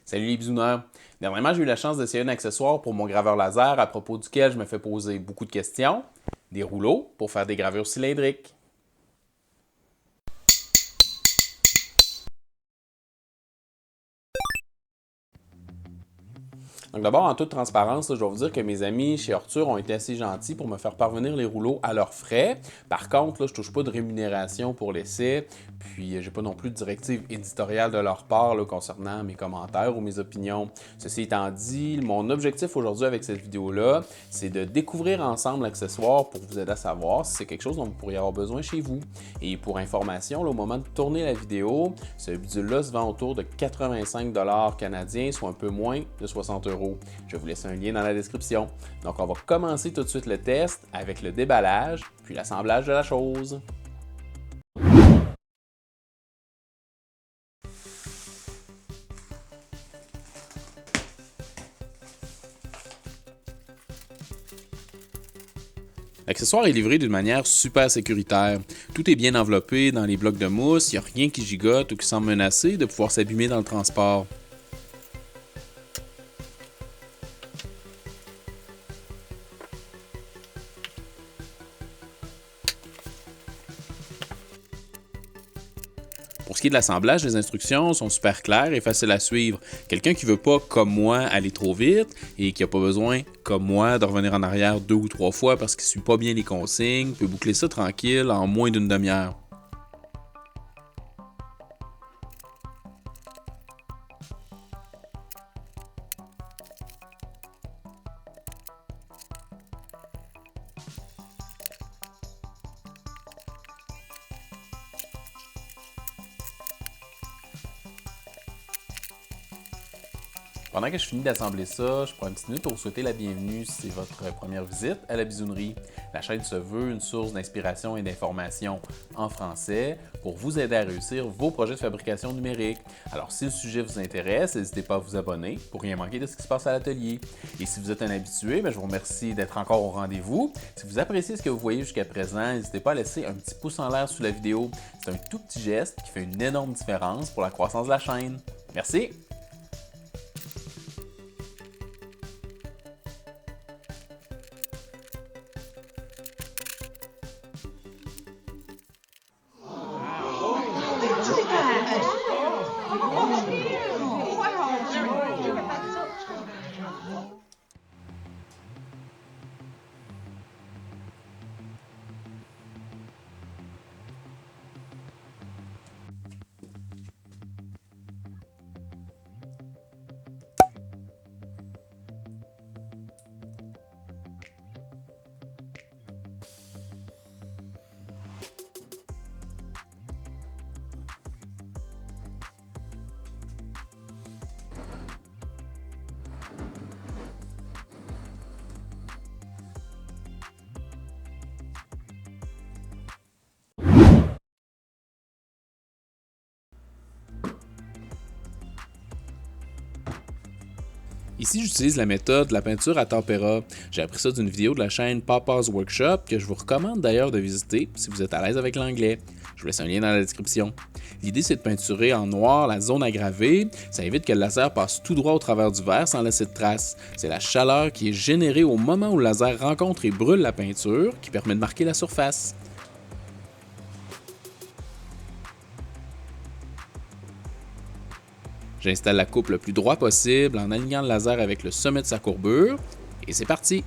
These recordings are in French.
Salut les bisouneurs! Dernièrement, j'ai eu la chance d'essayer un accessoire pour mon graveur laser à propos duquel je me fais poser beaucoup de questions. Des rouleaux pour faire des gravures cylindriques. Donc d'abord, en toute transparence, je dois vous dire que mes amis chez Orture ont été assez gentils pour me faire parvenir les rouleaux à leurs frais. Par contre, je ne touche pas de rémunération pour l'essai, puis j'ai pas non plus de directive éditoriale de leur part concernant mes commentaires ou mes opinions. Ceci étant dit, mon objectif aujourd'hui avec cette vidéo-là, c'est de découvrir ensemble l'accessoire pour vous aider à savoir si c'est quelque chose dont vous pourriez avoir besoin chez vous. Et pour information, au moment de tourner la vidéo, ce bidule-là se vend autour de 85 canadiens, soit un peu moins de 60 euros. Je vais vous laisser un lien dans la description. Donc, on va commencer tout de suite le test avec le déballage, puis l'assemblage de la chose. L'accessoire est livré d'une manière super sécuritaire. Tout est bien enveloppé dans les blocs de mousse, il n'y a rien qui gigote ou qui semble menacer de pouvoir s'abîmer dans le transport. Pour ce qui est de l'assemblage, les instructions sont super claires et faciles à suivre. Quelqu'un qui ne veut pas, comme moi, aller trop vite et qui n'a pas besoin, comme moi, de revenir en arrière 2 ou 3 fois parce qu'il ne suit pas bien les consignes, peut boucler ça tranquille en moins d'une demi-heure. Pendant que je finis d'assembler ça, je prends une petite minute pour vous souhaiter la bienvenue si c'est votre première visite à la bisounerie. La chaîne se veut une source d'inspiration et d'information en français pour vous aider à réussir vos projets de fabrication numérique. Alors si le sujet vous intéresse, n'hésitez pas à vous abonner pour rien manquer de ce qui se passe à l'atelier. Et si vous êtes un habitué, je vous remercie d'être encore au rendez-vous. Si vous appréciez ce que vous voyez jusqu'à présent, n'hésitez pas à laisser un petit pouce en l'air sous la vidéo. C'est un tout petit geste qui fait une énorme différence pour la croissance de la chaîne. Merci! Ici, j'utilise la méthode de la peinture à tempéra. J'ai appris ça d'une vidéo de la chaîne Papa's Workshop que je vous recommande d'ailleurs de visiter si vous êtes à l'aise avec l'anglais. Je vous laisse un lien dans la description. L'idée, c'est de peinturer en noir la zone aggravée. Ça évite que le laser passe tout droit au travers du verre sans laisser de traces. C'est la chaleur qui est générée au moment où le laser rencontre et brûle la peinture qui permet de marquer la surface. J'installe la coupe le plus droit possible en alignant le laser avec le sommet de sa courbure. Et c'est parti!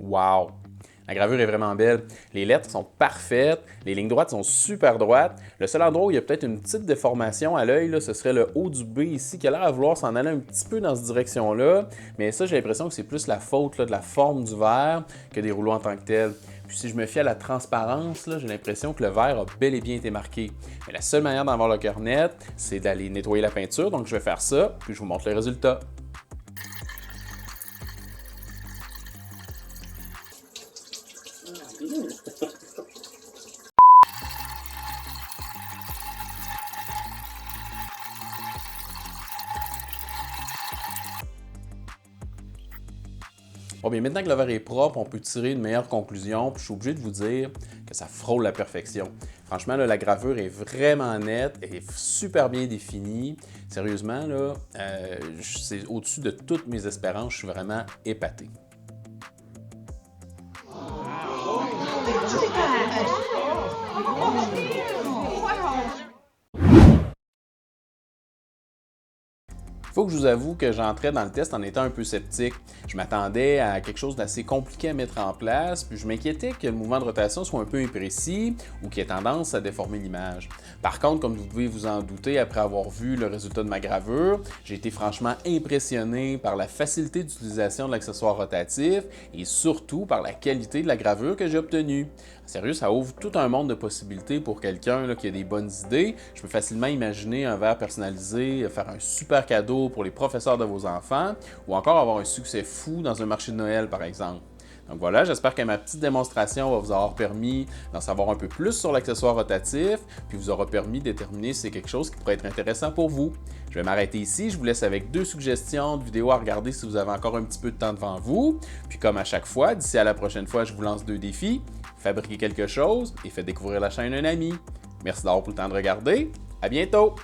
Wow! La gravure est vraiment belle. Les lettres sont parfaites, les lignes droites sont super droites. Le seul endroit où il y a peut-être une petite déformation à l'œil, ce serait le haut du B ici, qui a l'air à vouloir s'en aller un petit peu dans cette direction-là. Mais ça, j'ai l'impression que c'est plus la faute de la forme du verre que des rouleaux en tant que tels. Puis si je me fie à la transparence, j'ai l'impression que le verre a bel et bien été marqué. Mais la seule manière d'avoir le cœur net, c'est d'aller nettoyer la peinture. Donc je vais faire ça, puis je vous montre le résultat. Bon, bien, maintenant que le verre est propre, on peut tirer une meilleure conclusion. Puis je suis obligé de vous dire que ça frôle la perfection. Franchement, là, la gravure est vraiment nette, elle est super bien définie. Sérieusement, là, c'est au-dessus de toutes mes espérances. Je suis vraiment épaté. Il faut que je vous avoue que j'entrais dans le test en étant un peu sceptique. Je m'attendais à quelque chose d'assez compliqué à mettre en place, puis je m'inquiétais que le mouvement de rotation soit un peu imprécis ou qu'il ait tendance à déformer l'image. Par contre, comme vous pouvez vous en douter, après avoir vu le résultat de ma gravure, j'ai été franchement impressionné par la facilité d'utilisation de l'accessoire rotatif et surtout par la qualité de la gravure que j'ai obtenue. Sérieux, ça ouvre tout un monde de possibilités pour quelqu'un qui a des bonnes idées. Je peux facilement imaginer un verre personnalisé, faire un super cadeau pour les professeurs de vos enfants ou encore avoir un succès fou dans un marché de Noël, par exemple. Donc voilà, j'espère que ma petite démonstration va vous avoir permis d'en savoir un peu plus sur l'accessoire rotatif, puis vous aura permis de déterminer si c'est quelque chose qui pourrait être intéressant pour vous. Je vais m'arrêter ici, je vous laisse avec 2 suggestions de vidéos à regarder si vous avez encore un petit peu de temps devant vous. Puis comme à chaque fois, d'ici à la prochaine fois, je vous lance 2 défis. Fabriquez quelque chose et faites découvrir la chaîne à un ami. Merci d'avoir pris le temps de regarder. À bientôt!